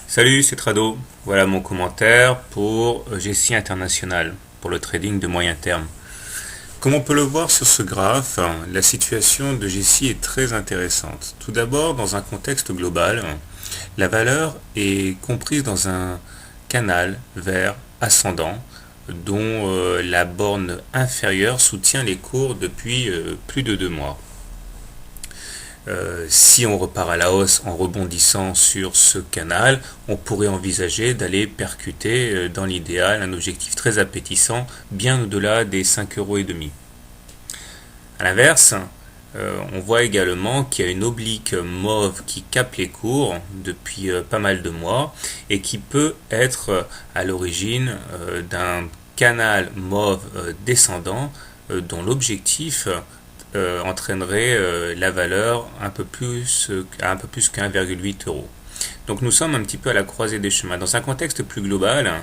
Salut, c'est Trado. Voilà mon commentaire pour GSI International, pour le trading de moyen terme. Comme on peut le voir sur ce graphe, la situation de GSI est très intéressante. Tout d'abord, dans un contexte global, la valeur est comprise dans un canal vert ascendant dont la borne inférieure soutient les cours depuis plus de 2 mois. Si on repart à la hausse en rebondissant sur ce canal, on pourrait envisager d'aller percuter dans l'idéal un objectif très appétissant, bien au-delà des 5,5 €. A l'inverse, on voit également qu'il y a une oblique mauve qui capte les cours depuis pas mal de mois et qui peut être à l'origine d'un canal mauve descendant dont l'objectif entraînerait la valeur à un peu plus qu'1,8 €. Donc nous sommes un petit peu à la croisée des chemins. Dans un contexte plus global,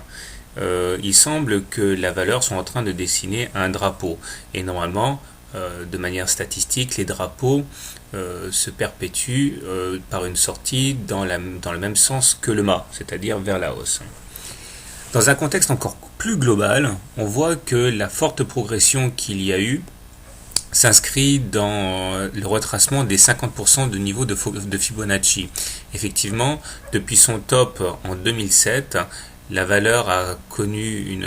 il semble que la valeur soit en train de dessiner un drapeau. Et normalement, de manière statistique, les drapeaux se perpétuent par une sortie dans le même sens que le mât, c'est-à-dire vers la hausse. Dans un contexte encore plus global, on voit que la forte progression qu'il y a eu s'inscrit dans le retracement des 50% de niveau de Fibonacci. Effectivement, depuis son top en 2007, la valeur a connu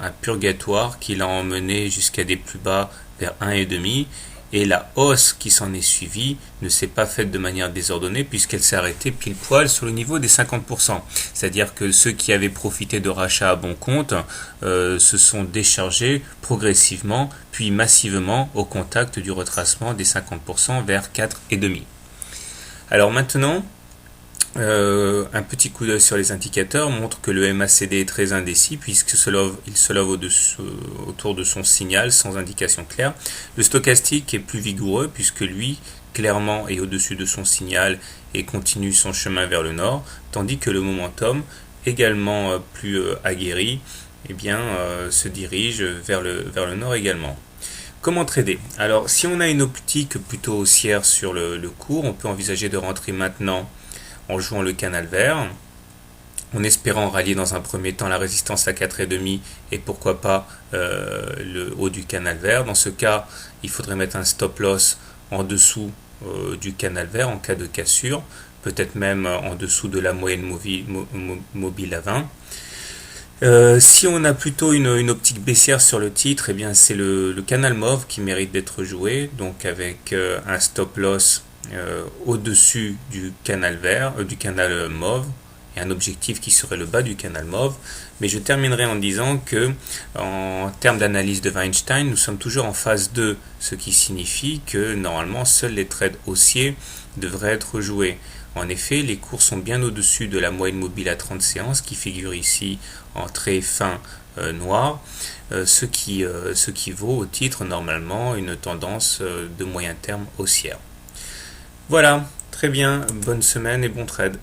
un purgatoire qui l'a emmené jusqu'à des plus bas vers 1,5, et la hausse qui s'en est suivie ne s'est pas faite de manière désordonnée puisqu'elle s'est arrêtée pile poil sur le niveau des 50%. C'est-à-dire que ceux qui avaient profité de rachats à bon compte se sont déchargés progressivement puis massivement au contact du retracement des 50% vers 4,5. Alors maintenant, un petit coup d'œil sur les indicateurs montre que le MACD est très indécis puisqu'il se lève autour de son signal sans indication claire. Le stochastique est plus vigoureux puisque lui, clairement, est au-dessus de son signal et continue son chemin vers le nord, tandis que le momentum, également plus aguerri, se dirige vers le nord également. Comment trader? Alors, si on a une optique plutôt haussière sur le cours, on peut envisager de rentrer maintenant en jouant le canal vert, en espérant rallier dans un premier temps la résistance à 4,5 et pourquoi pas le haut du canal vert. Dans ce cas, il faudrait mettre un stop loss en dessous du canal vert en cas de cassure, peut-être même en dessous de la moyenne mobile à 20. Si on a plutôt une optique baissière sur le titre, c'est le canal mauve qui mérite d'être joué, donc avec un stop loss au-dessus du canal vert, du canal mauve, et un objectif qui serait le bas du canal mauve. Mais je terminerai en disant que, en termes d'analyse de Weinstein, nous sommes toujours en phase 2, ce qui signifie que normalement seuls les trades haussiers devraient être joués. En effet, les cours sont bien au-dessus de la moyenne mobile à 30 séances qui figure ici en très fin noir, ce qui vaut au titre normalement une tendance de moyen terme haussière. Voilà, très bien, bonne semaine et bon trade.